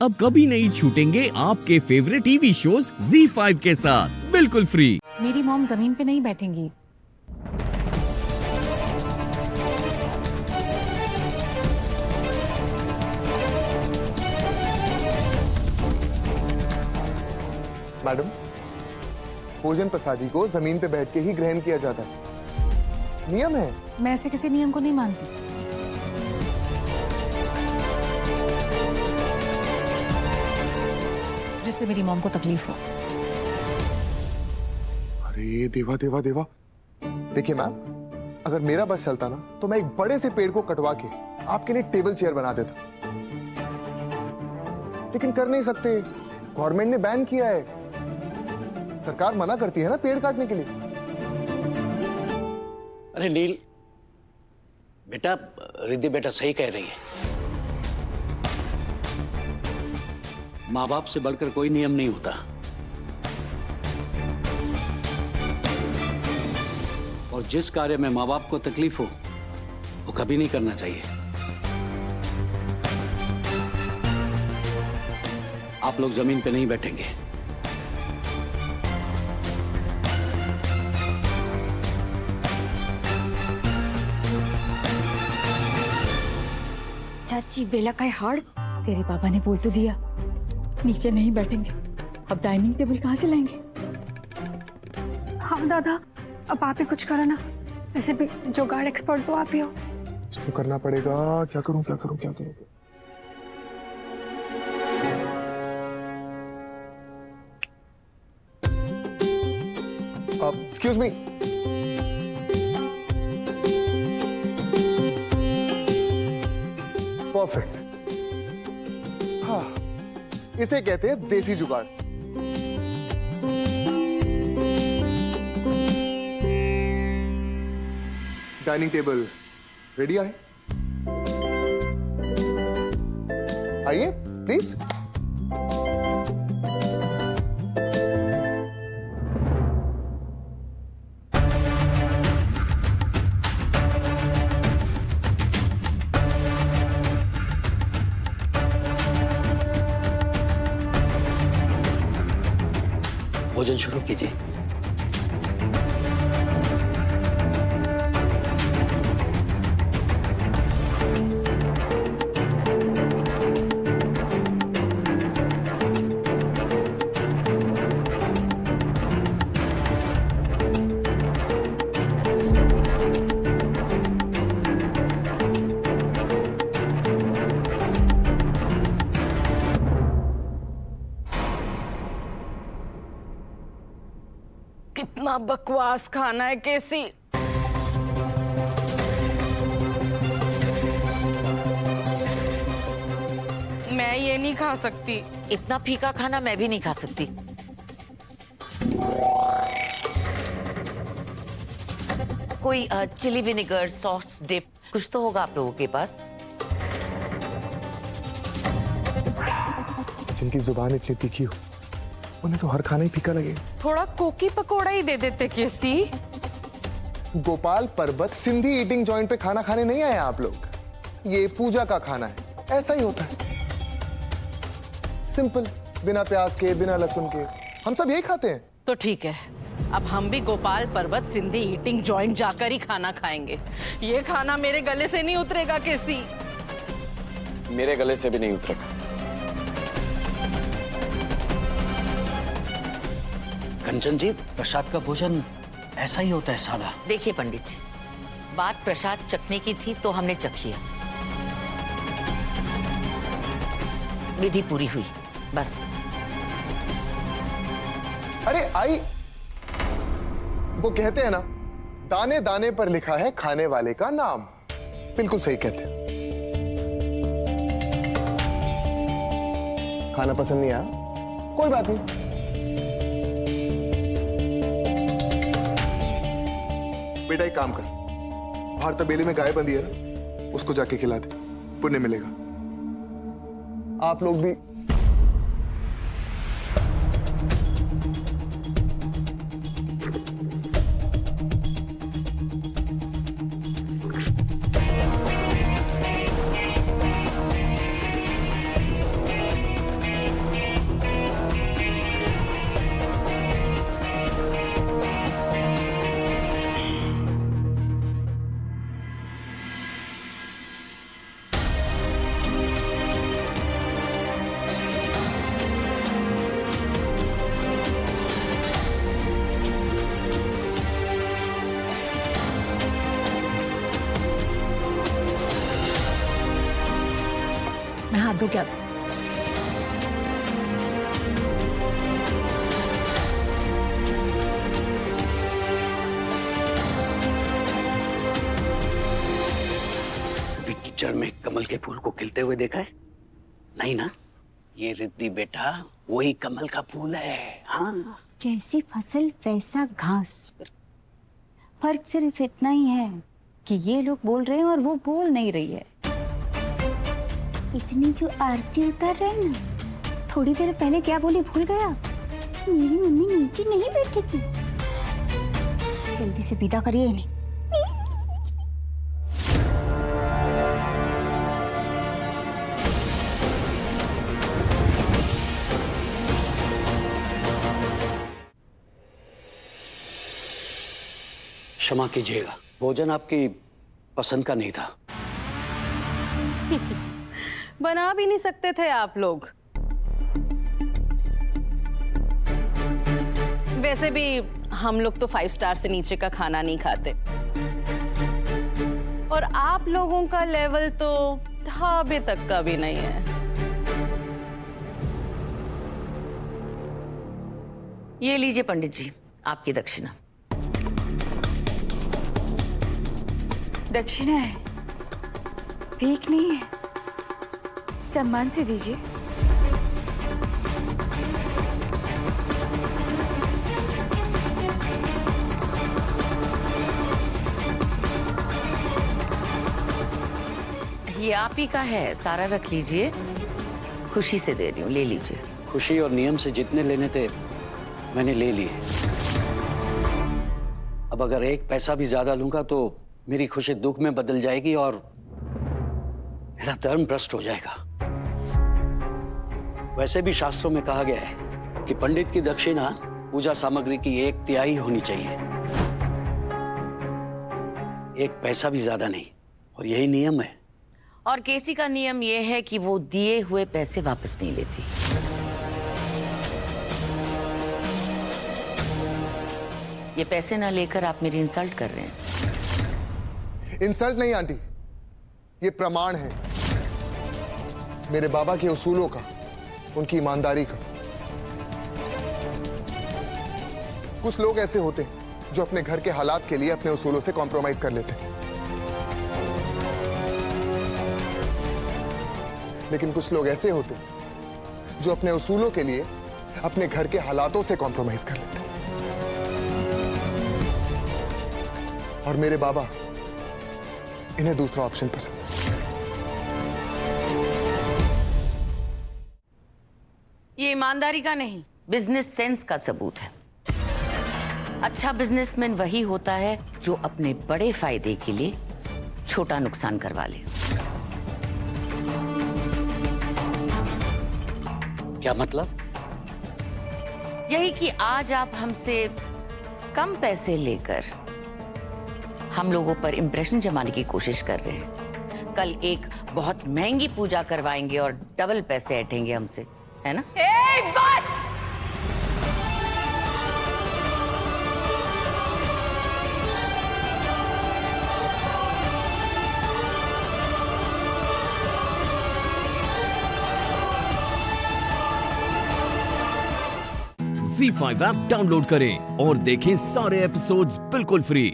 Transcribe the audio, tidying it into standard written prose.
अब कभी नहीं छूटेंगे आपके फेवरेट टीवी शोज ZEE5 के साथ बिल्कुल फ्री। मेरी मॉम जमीन पे नहीं बैठेंगी। मैडम, भोजन प्रसादी को जमीन पे बैठ के ही ग्रहण किया जाता है, नियम है। मैं ऐसे किसी नियम को नहीं मानती। जिससे मेरी मॉम को तकलीफ हो। अरे देवा देवा देवा, देखिए मैम, अगर मेरा बस चलता ना तो मैं एक बड़े से पेड़ को कटवा के आपके लिए टेबल चेयर बना देता, लेकिन कर नहीं सकते। गवर्नमेंट ने बैन किया है, सरकार मना करती है ना पेड़ काटने के लिए। अरे नील बेटा, रिद्धि बेटा सही कह रही है। माँ बाप से बढ़कर कोई नियम नहीं होता, और जिस कार्य में माँ बाप को तकलीफ हो वो कभी नहीं करना चाहिए। आप लोग जमीन पे नहीं बैठेंगे। चाची बेला का हाड़, तेरे पापा ने बोल तो दिया नीचे नहीं बैठेंगे। अब डाइनिंग टेबल कहाँ से लाएंगे? हाँ दादा, अब आप ही कुछ करो ना, जैसे भी जुगाड़ एक्सपर्ट तो आप ही हो। इसको करना पड़ेगा। क्या करूं क्या करूं क्या करूं? Excuse me, perfect. हाँ, इसे कहते हैं देसी जुगाड़। डाइनिंग टेबल रेडी है, आइए प्लीज। भोजन शुरू कीजिए। कितना बकवास खाना है केसी। मैं ये नहीं खा सकती। इतना फीका खाना मैं भी नहीं खा सकती। कोई चिली विनेगर सॉस डिप कुछ तो होगा आप लोगों के पास। जिनकी जुबान इतनी तीखी हो उन्हें तो हर खाना ही फीका लगेगा। थोड़ा कोकी पकोड़ा ही दे देते केसी। गोपाल पर्वत सिंधी ईटिंग जॉइंट पे खाना खाने नहीं आए आप लोग, ये पूजा का खाना है, ऐसा ही होता है, सिंपल, बिना प्याज के बिना लहसुन के, हम सब यही खाते हैं। तो ठीक है, अब हम भी गोपाल पर्वत सिंधी ईटिंग जॉइंट जाकर ही खाना खाएंगे। ये खाना मेरे गले से नहीं उतरेगा केसी। मेरे गले से भी नहीं उतरेगा। कंचन जी, प्रसाद का भोजन ऐसा ही होता है, सादा। देखिए पंडित जी, बात प्रसाद चखने की थी तो हमने चख लिया, विधि पूरी हुई बस। अरे आई, वो कहते हैं ना, दाने दाने पर लिखा है खाने वाले का नाम। बिल्कुल सही कहते हैं। खाना पसंद नहीं आया, कोई बात नहीं, बेटा एक काम कर, बाहर तबेले में गाय बंधी है ना, उसको जाके खिला दे, पुण्य मिलेगा। आप लोग भी बंद हो गया था। कभी कीचड़ में कमल के फूल को खिलते हुए देखा है? नहीं ना? ये रिद्धि बेटा वही कमल का फूल है। हाँ, जैसी फसल वैसा घास। फर्क सिर्फ इतना ही है कि ये लोग बोल रहे हैं और वो बोल नहीं रही है। इतनी जो आरती उतार रहे हैं ना, थोड़ी देर पहले क्या बोली भूल गया? मेरी मम्मी नीचे नहीं बैठी थी। जल्दी से विदा करिए इन्हें। क्षमा कीजिएगा, भोजन आपकी पसंद का नहीं था। बना भी नहीं सकते थे आप लोग। वैसे भी हम लोग तो 5 स्टार से नीचे का खाना नहीं खाते, और आप लोगों का लेवल तो ढाबे तक का भी नहीं है। ये लीजिए पंडित जी, आपकी दक्षिणा। दक्षिणा है, भीख नहीं है। सम्मान से दीजिए। ये आप ही का है, सारा रख लीजिए। खुशी से दे रही हूँ, ले लीजिए। खुशी और नियम से जितने लेने थे मैंने ले लिए। अब अगर एक पैसा भी ज्यादा लूंगा तो मेरी खुशी दुख में बदल जाएगी और मेरा धर्म भ्रष्ट हो जाएगा। वैसे भी शास्त्रों में कहा गया है कि पंडित की दक्षिणा पूजा सामग्री की 1/3 होनी चाहिए। 1 पैसा भी ज्यादा नहीं, और यही नियम है। और केसी का नियम ये है कि वो दिए हुए पैसे वापस नहीं लेती। ये पैसे ना लेकर आप मेरी इंसल्ट कर रहे हैं। इंसल्ट नहीं आंटी, ये प्रमाण है मेरे बाबा के उसूलों का, उनकी ईमानदारी का। कुछ लोग ऐसे होते हैं जो अपने घर के हालात के लिए अपने उसूलों से कॉम्प्रोमाइज कर लेते हैं, लेकिन कुछ लोग ऐसे होते हैं जो अपने उसूलों के लिए अपने घर के हालातों से कॉम्प्रोमाइज कर लेते हैं। और मेरे बाबा, इन्हें दूसरा ऑप्शन पसंद है। ये ईमानदारी का नहीं, बिजनेस सेंस का सबूत है। अच्छा बिजनेसमैन वही होता है जो अपने बड़े फायदे के लिए छोटा नुकसान करवा ले। क्या मतलब? यही कि आज आप हमसे कम पैसे लेकर हम लोगों पर इंप्रेशन जमाने की कोशिश कर रहे हैं। कल एक बहुत महंगी पूजा करवाएंगे और डबल पैसे ऐंठेंगे हमसे, है ना? बस! ZEE5 ऐप डाउनलोड करें और देखें सारे एपिसोड्स बिल्कुल फ्री।